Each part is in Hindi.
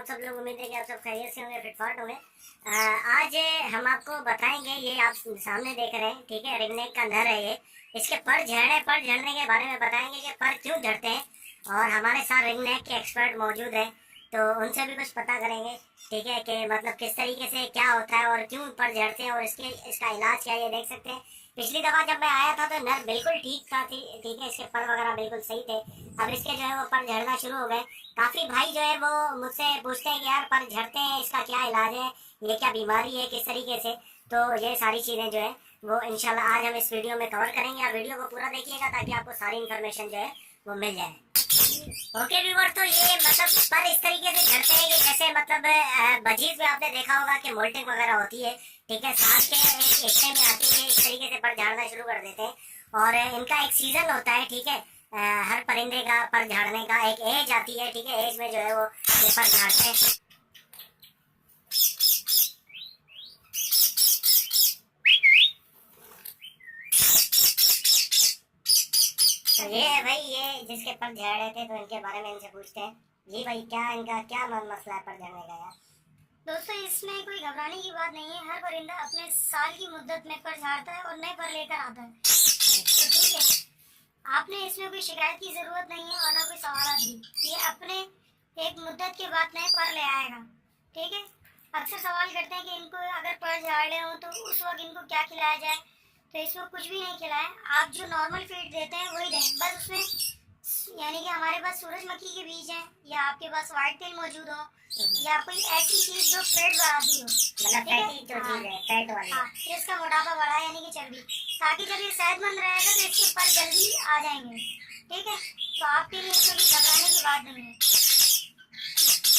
आप सब लोग, उम्मीद है कि आप सब खैरियत से होंगे, फिटफाट होंगे। आज हम आपको बताएंगे, ये आप सामने देख रहे हैं, ठीक है, रिंगनेक का नर है ये। इसके पर झड़ने के बारे में बताएंगे कि पर क्यों झड़ते हैं। और हमारे साथ रिंगनेक के एक्सपर्ट मौजूद हैं, तो उनसे भी कुछ पता करेंगे, ठीक है, कि मतलब किस तरीके से क्या होता है और क्यों पर झड़ते हैं और इसका इलाज क्या है। ये देख सकते हैं, पिछली दफा जब मैं आया था तो नर बिल्कुल ठीक था, ठीक है, इसके पर वगैरह बिल्कुल सही थे। अब इसके जो है वो पर झड़ना शुरू हो गए। काफी भाई जो है वो मुझसे पूछते हैं कि यार पर झड़ते हैं, इसका क्या इलाज है, ये क्या बीमारी है, किस तरीके से। तो ये सारी चीजें जो है वो इंशाल्लाह आज हम इस वीडियो में कवर करेंगे। आप वीडियो को पूरा देखिएगा ताकि आपको सारी इन्फॉर्मेशन जो है वो मिल जाए। ओके व्यूअर, तो ये मतलब पर इस तरीके से झड़ते हैं कि जैसे मतलब बजीज में आपने देखा होगा कि मोल्टिंग वगैरह होती है, ठीक है, साल के एक हिस्से में आती है, इस तरीके से पर झाड़ना शुरू कर देते हैं। और इनका एक सीजन होता है, ठीक है, हर परिंदे का पर झाड़ने का एक एज आती है, ठीक है, एज में जो है वो ये पर झाड़ते हैं। तो ये है भाई, ये जिसके पर झड़ रहे थे, तो इनके बारे में इनसे पूछते हैं। जी भाई, क्या इनका क्या मसला है पर झड़ने का यार? दोस्तों, इसमें कोई घबराने की बात नहीं है। हर परिंदा अपने साल की मुद्दत में पर झाड़ता है और नए पर लेकर आता है, तो ठीक है, आपने इसमें कोई शिकायत की जरूरत नहीं है और ना कोई सवाल भी। ये अपने एक मुद्दत के बाद नए पर ले आएगा, ठीक है। अक्सर सवाल करते हैं कि इनको अगर पर झाड़े हो तो उस वक्त इनको क्या खिलाया जाए, तो इसमें कुछ भी नहीं खिलाएं। आप जो नॉर्मल फीड देते हैं वही दें, बस उसमें यानी कि हमारे पास सूरजमुखी के बीज हैं या आपके पास व्हाइट तेल मौजूद हो या कोई ऐसी चीज जो पेट बढ़ाती हो, जिसका मोटापा बढ़ा यानी कि चर्बी, ताकि जब ये सेहतमंद रहेगा तो इसके पर जल्दी आ जाएंगे, ठीक है। तो आपके लिए इसमें घबराने की बात नहीं है।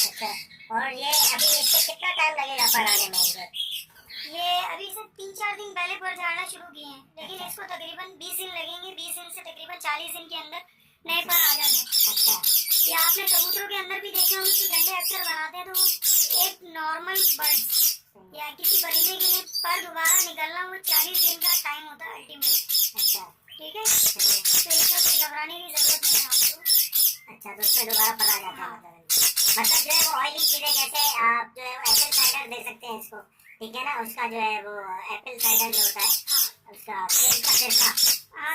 अच्छा, और ये अभी इसको कितना टाइम लगेगा पर आने में? ये अभी से 3-4 दिन पहले पर झाड़ना शुरू किए हैं, लेकिन इसको तकरीबन 20 दिन लगेंगे। 20 दिन से तकरीबन 40 दिन के अंदर नए पर आ जाते हैं। अच्छा, ये आपने कबूतरों के अंदर भी देखे होंगे कि गंडे अक्सर बनाते हैं, तो एक नॉर्मल बर्ड या किसी परिंदे के लिए पर दोबारा निकलना वो 40 दिन का टाइम होता है अल्टीमेट। अच्छा, ठीक है, तो इसमें कोई घबराने की जरूरत नहीं है आपको। अच्छा, तो उसमें दोबारा पर आ जाता है मतलब जो है वो ऑयली चीजें, जैसे आप जो है एप्पल साइडर दे सकते हैं इसको, ठीक है ना, उसका जो है वो एप्पल साइडर जो होता है उसका सेब का सिरका।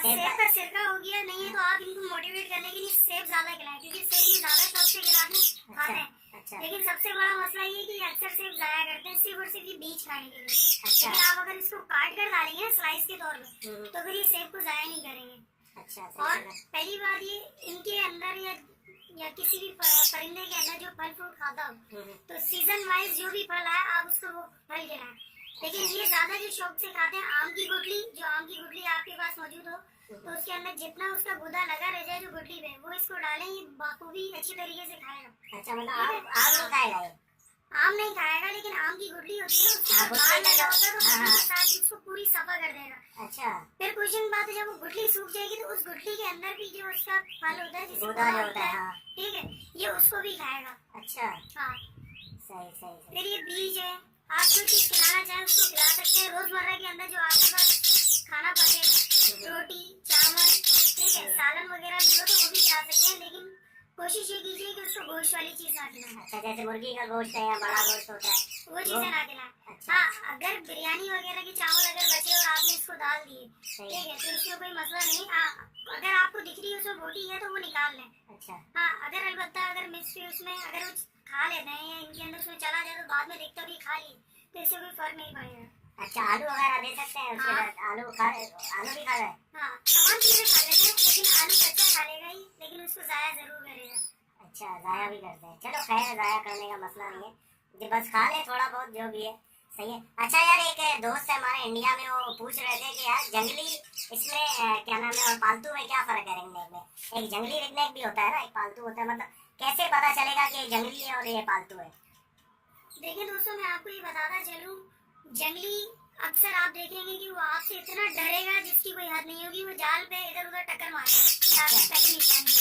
सेब का सिरका हो गया, नहीं है तो आप इनको मोटिवेट करने के लिए सेब ज्यादा खिलाएं, क्योंकि सेब ही ज्यादा शौक से खिलाते खाते हैं। अच्छा, लेकिन सबसे बड़ा मसला ये है कि अक्सर सेब जाया करते हैं सिर्फ और सिर्फ ये बीज खाने के लिए। अच्छा, लेकिन आप अगर इसको काट कर डालेंगे ना स्लाइस के तौर पे, तो फिर ये सेब को जाया नहीं करेंगे। अच्छा, और पहली बात ये, इनके अंदर या किसी भी परिंदे के अंदर जो फल फ्रूट खाता हो, तो सीजन वाइज जो भी फल है आप उसको वो फल खिलाएं। लेकिन ये ज्यादा जो शौक से खाते हैं आम की गुठली, जो आम की गुठली आपके पास मौजूद हो, तो उसके अंदर जितना उसका गुदा लगा रह जाए जो गुठली पे, वो इसको डालें, ये बखूबी अच्छी तरीके से खाएगा। अच्छा, मतलब आम खाएगा ये? आम नहीं खाएगा, लेकिन आम की गुठली होती है उसके बाल लगा होता है, तो गुठली के साथ उसको पूरी सफा कर देगा। अच्छा, फिर कुछ दिन बाद जब वो गुठली सूख जाएगी तो उस गुठली के अंदर भी जो उसका फल होता है, जिसे गुदा जो होता है, ठीक है, ये उसको भी खाएगा। अच्छा, हाँ, सही। फिर ये बीज है, आप जो चीज खिलाना चाहें उसको खिला सकते हैं। रोजमर्रा के अंदर जो आपके पास खाना पड़े, रोटी चावल, ठीक है, सालन वगैरह भी हो तो वो भी खिला सकते हैं, लेकिन कोशिश ये कीजिए कि उसको गोश्त वाली चीज ना खिलाएं। अच्छा, जैसे मुर्गी का गोश्त है या बड़ा गोश्त होता है, वो चीजें ना खिलाएं। अच्छा, हाँ, अगर बिरयानी वगैरह के चावल अगर बचे और आपने इसको डाल दिए, ठीक है, तो इसमें कोई मसला नहीं। अगर आपको दिख रही है उसमें बोटी है तो वो निकाल लें। अच्छा, हाँ, अगर अलबत्ता अगर मिक्स उसमें अगर वो खा लेते हैं या इनके अंदर उसमें चला जाए तो बाद में देखते भी खा लिए, तो इससे कोई फर्क नहीं पड़ेगा। अच्छा, आलू वगैरह दे सकते हैं उसके साथ? आलू भी खा रहे हैं? हाँ, तमाम चीजें खा लेते हैं, लेकिन आलू कच्चा खा लेगा ही, लेकिन उसको जाया जरूर करेगा। अच्छा, जाया भी करते हैं, चलो खैर, जाया करने का मसला नहीं है, जो बस खा ले थोड़ा बहुत जो भी है, सही है। अच्छा यार, एक दोस्त है हमारे इंडिया में, वो पूछ रहे थे कि यार जंगली इसमें क्या नाम है और पालतू में क्या फर्क है रिंगनेक में? एक जंगली रिंगनेक भी होता है ना, एक पालतू होता है, मतलब कैसे पता चलेगा कि ये जंगली है और ये पालतू है? देखिए दोस्तों, मैं आपको ये बताता चलूं, जंगली अक्सर आप देखेंगे कि वो आपसे इतना डरेगा जिसकी कोई हद नहीं होगी, वो जाल पे इधर उधर टक्कर मारेगा, पहली निशानी।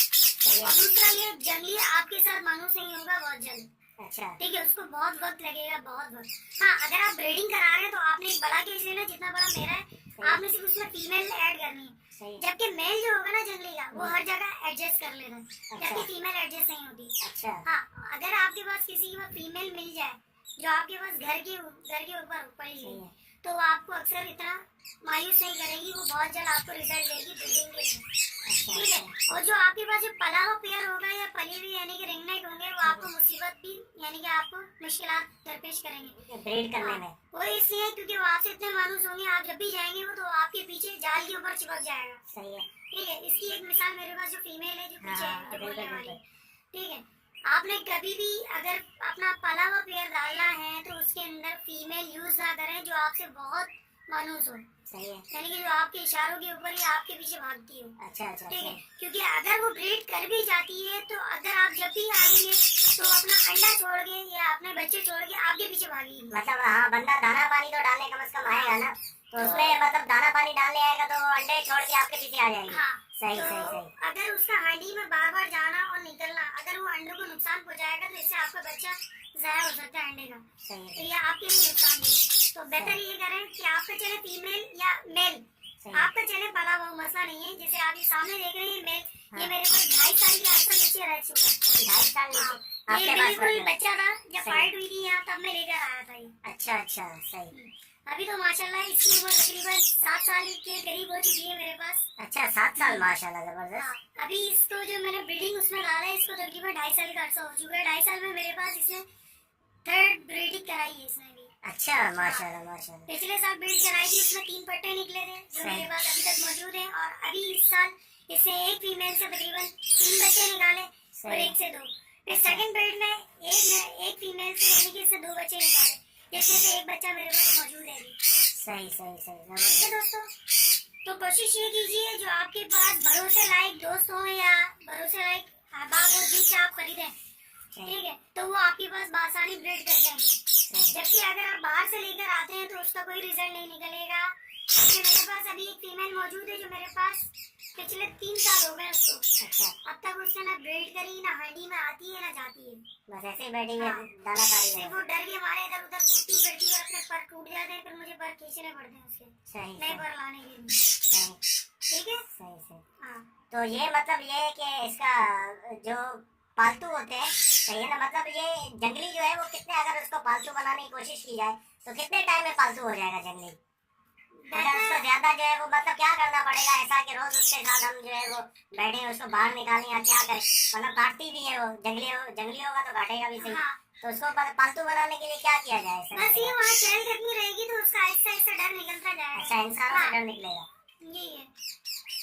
और दूसरा ये जंगली आपके साथ मानो से ही होगा बहुत जल्द। अच्छा, ठीक है, उसको बहुत वक्त लगेगा, बहुत वक्त। हाँ, अगर आप ब्रीडिंग करा रहे हैं तो आपने एक बड़ा केज लेना जितना बड़ा मेरा है, आपने सिर्फ उसमें फीमेल ऐड करनी है। सही है। जबकि मेल जो होगा ना जंगली का, वो हर जगह एडजस्ट कर लेता है, अच्छा। जबकि फीमेल एडजस्ट नहीं होती। अच्छा। हाँ, अगर आपके पास किसी की फीमेल मिल जाए जो आपके पास घर के ऊपर पड़ी सही है, है। तो वो आपको अक्सर इतना मायूस नहीं करेगी, वो बहुत जल्द आपको रिजल्ट देगी ब्रीडिंग के लिए। अच्छा। ठीक है। अच्छा। और जो आपके पास जो पला हुआ पेयर होगा या पली हुई यानी कि रिंगनेक होंगे, वो आपको मुसीबत भी यानी कि आपको मुश्किलात दरपेश करेंगे ब्रीड करने में। वो इसलिए क्योंकि वो आपसे इतने मायूस होंगे, आप जब भी जाएंगे वो तो आपके पीछे जाल के ऊपर चिपक जाएगा। सही है। ठीक है। इसकी एक मिसाल मेरे पास जो फीमेल है जो पीछे हाँ, है, जो बिल्कुल, बोलने वाली, बिल्कुल। ठीक है। आपने कभी भी अगर अपना पला हुआ पेयर डालना है तो उसके अंदर फीमेल यूज ना करें जो आपसे बहुत मायूस हो, सही है। यानी कि जो आपके इशारों के ऊपर ही आपके पीछे भागती हो। अच्छा। अच्छा। ठीक है। सही। क्योंकि अगर वो ब्रीड कर भी जाती है तो अगर आप जब भी आएंगे तो अपना अंडा छोड़ के या अपने बच्चे छोड़ के आपके पीछे भागेगी। मतलब हाँ, बंदा दाना पानी तो डालने कम से कम आएगा ना, तो उसमें मतलब दाना पानी डालने आएगा तो वो अंडे छोड़ के आपके पीछे आ जाएगी। हाँ। सही तो सही सही। अगर उसका हांडी में बार बार जाना और निकलना, अगर वो अंडों को नुकसान पहुंचाएगा तो इससे आपका बच्चा जाया हो सकता है अंडे का, सही तो है। ये आपके लिए नुकसान है। तो बेहतर ये करें कि आपका चले फीमेल या मेल, सही। आपका चले पला हुआ मसला नहीं है। जैसे आप ये सामने देख रहे हैं मेल, हाँ। ये मेरे पास 2.5 साल के आसपास नीचे रह चुका है। 2.5 साल नीचे ये आपके पास बिल्कुल मतलब। बच्चा था जब सही। फाइट हुई थी यहाँ, तब मैं लेकर आया था ये। अच्छा। अच्छा। सही। अभी तो माशाल्लाह इसकी उम्र तकरीबन 7 साल के करीब हो चुकी है मेरे पास। अच्छा, 7 साल, माशाल्लाह, जबरदस्त। हाँ, अभी इसको जो मैंने ब्रीडिंग उसमें डाला है, इसको तकरीबन 2.5 साल का अर्सा हो चुका है। 2.5 साल में मेरे पास इसने 3rd ब्रीडिंग कराई है इसने भी। अच्छा, माशाल्लाह माशाल्लाह। पिछले साल ब्रीड कराई थी, उसमें 3 पट्टे निकले थे जो सही। मेरे पास अभी तक मौजूद हैं। और अभी इस साल इससे एक फीमेल से तकरीबन 3 बच्चे निकाले और सही। एक से 2। फिर सेकंड ब्रीड में एक फीमेल से यानी कि इससे 2 बच्चे निकाले, जिसमें से एक बच्चा मेरे पास मौजूद है अभी। सही सही सही, ठीक है जबरदस्त। दोस्तों, तो कोशिश ये कीजिए जो आपके पास भरोसे लायक दोस्त हो या भरोसे लायक अहबाब हो जिनसे आप खरीदें, ठीक है, तो वो आपके पास बासानी ब्रीड कर देंगे। जबकि अगर आप बाहर से लेकर आते हैं तो उसका कोई रिजल्ट नहीं निकलेगा। क्योंकि मेरे पास अभी एक फीमेल मौजूद है जो मेरे पास पिछले 3 साल हो गए उसको। अच्छा। अब तक उसने ना ब्रीड करी, ना हांडी में आती है ना जाती है। बस ऐसे ही बैठी है, हाँ। दाना खा रही सिर्फ है। वो डर के मारे इधर उधर कूदती फिरती है, अपने पर टूट जाते हैं, फिर मुझे पर खींचने पड़ते हैं उसके सही नए सही पर लाने के लिए। सही ठीक है। सही सही। हाँ तो ये मतलब ये है कि इसका जो पालतू होते हैं, सही है ना, मतलब ये जंगली जो है वो कितने, अगर उसको पालतू बनाने की कोशिश की जाए तो कितने टाइम में पालतू हो जाएगा जंगली? अगर उसको ज्यादा जो है वो मतलब क्या करना पड़ेगा ऐसा कि रोज उसके साथ हम जो है वो बैठे उसको बाहर निकालें या क्या करें? मतलब काटती भी है वो, जंगली होगा तो काटेगा भी सही। हाँ, तो उसको पालतू बनाने के लिए क्या किया जाए सर? बस ये वहाँ चहल कदमी रहेगी तो उसका आहिस्ता आहिस्ता डर निकलता जाएगा। अच्छा, इंसानों से हाँ। डर निकलेगा। यही है।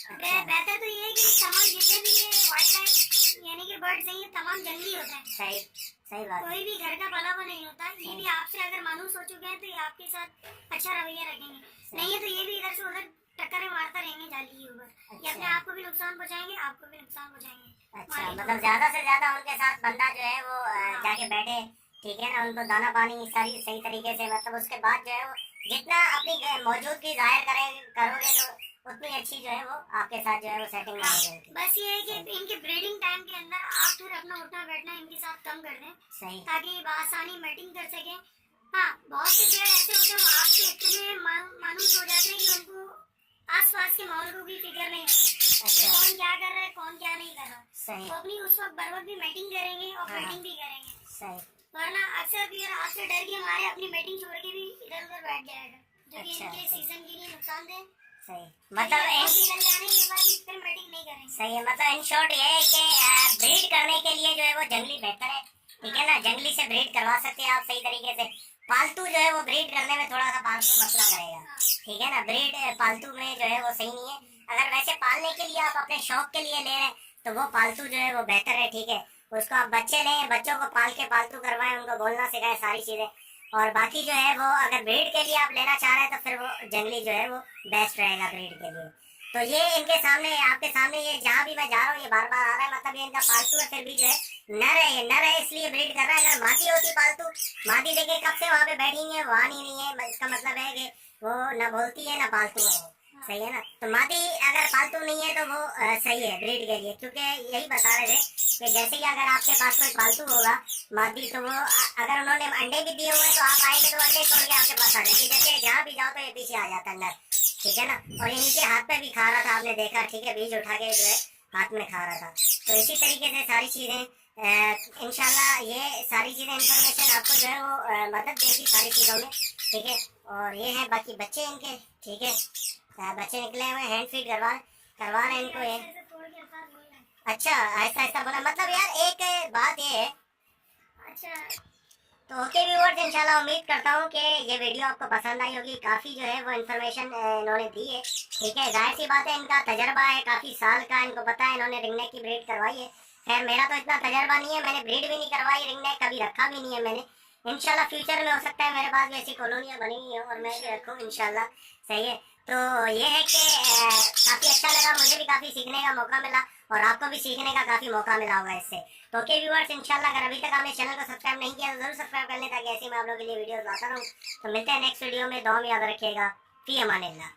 अच्छा। बेहतर तो ये है कि तमाम जितने भी ये वाइल्ड लाइफ यानी कि बर्ड्स हैं, ये तमाम जंगली होते हैं। सही सही बात है। कोई भी घर का पला हुआ नहीं होता। ये भी आपसे अगर मानूस हो चुके हैं तो ये आपके साथ अच्छा रवैया रखेंगे, नहीं है तो ये भी इधर से उधर टक्करें मारता रहेंगे जाली के ऊपर। ये अपने आप को भी नुकसान पहुंचाएंगे, आपको भी नुकसान पहुंचाएंगे। अच्छा, मतलब ज्यादा से ज्यादा उनके साथ बंदा जो है वो जाके बैठे, ठीक है ना, उनको दाना पानी सारी सही तरीके से, मतलब उसके बाद जो है वो जितना अपनी मौजूदगी जाहिर करोगे तो उतनी अच्छी जो है वो आपके साथ जो है वो सेटिंग होगी। बस ये है कि इनके ब्रीडिंग टाइम के अंदर आप फिर अपना उठना बैठना इनके साथ कम कर दें, सही। ताकि आसानी मैटिंग कर सके। हाँ, बहुत से पेड़ ऐसे होते हैं वो आपसे इतने मानूस हो जाते हैं कि उनको आसपास के माहौल को भी फिक्र नहीं होती। अच्छा। कौन क्या कर रहा है, कौन क्या नहीं कर रहा। सही तो अपनी उस वक्त बर वक्त भी मैटिंग करेंगे और हाँ। फाइटिंग भी करेंगे, सही। वरना अक्सर फिर आपसे डर के मारे अपनी मैटिंग छोड़ के भी इधर उधर बैठ जाएगा, जो कि अच्छा, इनके अच्छा। सीजन के लिए नुकसान दे। सही, मतलब सीजन जाने के बाद फिर मैटिंग नहीं करेंगे। सही है, मतलब इन शॉर्ट ये है कि ब्रीड करने के लिए जो है वो जंगली बेहतर है, ठीक है ना, जंगली से ब्रीड करवा सकते हैं आप सही तरीके से। पालतू जो है वो ब्रीड करने में थोड़ा सा पालतू मसला करेगा, ठीक है ना, ब्रीड पालतू में जो है वो सही नहीं है। अगर वैसे पालने के लिए आप अपने शौक के लिए ले रहे हैं तो वो पालतू जो है वो बेहतर है, ठीक है। उसको आप बच्चे लें, बच्चों को पाल के पालतू करवाएं, उनको बोलना सिखाएं सारी चीजें, और बाकी जो है वो अगर ब्रीड के लिए आप लेना चाह रहे हैं तो फिर वो जंगली जो है वो बेस्ट रहेगा ब्रीड के लिए। तो ये इनके सामने, आपके सामने, ये जहाँ भी मैं जा रहा हूँ ये बार बार आ रहा है, मतलब ये इनका पालतू है, फिर भी जो है नर है, ये नर है इसलिए ब्रीड कर रहा है। अगर मादी होती पालतू, मादी देखिए कब से वहाँ पे बैठी हुई है, वो आनी नहीं है, इसका मतलब है कि वो न बोलती है न पालतू है, सही है ना। तो मादी अगर पालतू नहीं है तो वो सही है ब्रीड के लिए, क्योंकि यही बता रहे थे कि जैसे कि अगर आपके पास कोई पालतू होगा मादी, तो वो अगर उन्होंने अंडे भी दिए हुए तो आप आएंगे तो अंडे छोड़ के आपके पास आ जाएंगे, जैसे जहाँ भी जाओ तो ये पीछे आ जाता है नर, ठीक है ना। और ये नीचे हाथ पे भी खा रहा था, आपने देखा, ठीक है, बीज उठा के जो है हाथ में खा रहा था। तो इसी तरीके से सारी चीजें इंशाल्लाह ये सारी चीजें इन्फॉर्मेशन आपको जो है वो मदद देगी सारी चीजों में, ठीक है। और ये है बाकी बच्चे इनके, ठीक है, बच्चे निकले हुए हैंड फीड करवा रहे हैं इनको ये। ऐसे तोड़ के साथ बोल रहे हैं। अच्छा, ऐसा ऐसा बोला, मतलब यार एक बात ये है। अच्छा तो ओके व्यूअर्स, इंशाल्लाह उम्मीद करता हूँ कि ये वीडियो आपको पसंद आई होगी। काफ़ी जो है वो इन्फॉर्मेशन इन्होंने दी है, ठीक है। जाहिर सी बात है, इनका तजर्बा है काफ़ी साल का, इनको पता है, इन्होंने रिंगनेक की ब्रीड करवाई है। खैर मेरा तो इतना तजर्बा नहीं है, मैंने ब्रीड भी नहीं करवाई, रिंगनेक कभी रखा भी नहीं है मैंने। इंशाल्लाह फ्यूचर में हो सकता है मेरे पास भी ऐसी कॉलोनियाँ बनी हुई हैं और मैं भी रखूँ इंशाल्लाह, सही है। तो ये है कि काफ़ी अच्छा लगा, मुझे भी काफ़ी सीखने का मौका मिला और आपको भी सीखने का काफ़ी मौका मिला होगा इससे। तो ओके व्यूअर्स, इंशाल्लाह अगर अभी तक आपने चैनल को सब्सक्राइब नहीं किया तो जरूर सब्सक्राइब कर लें, ताकि ऐसे मैं आप लोगों के लिए वीडियोस लाता रहूँ। तो मिलते हैं नेक्स्ट वीडियो में, दुआ में याद रखिएगा। फी अमानिल्लाह।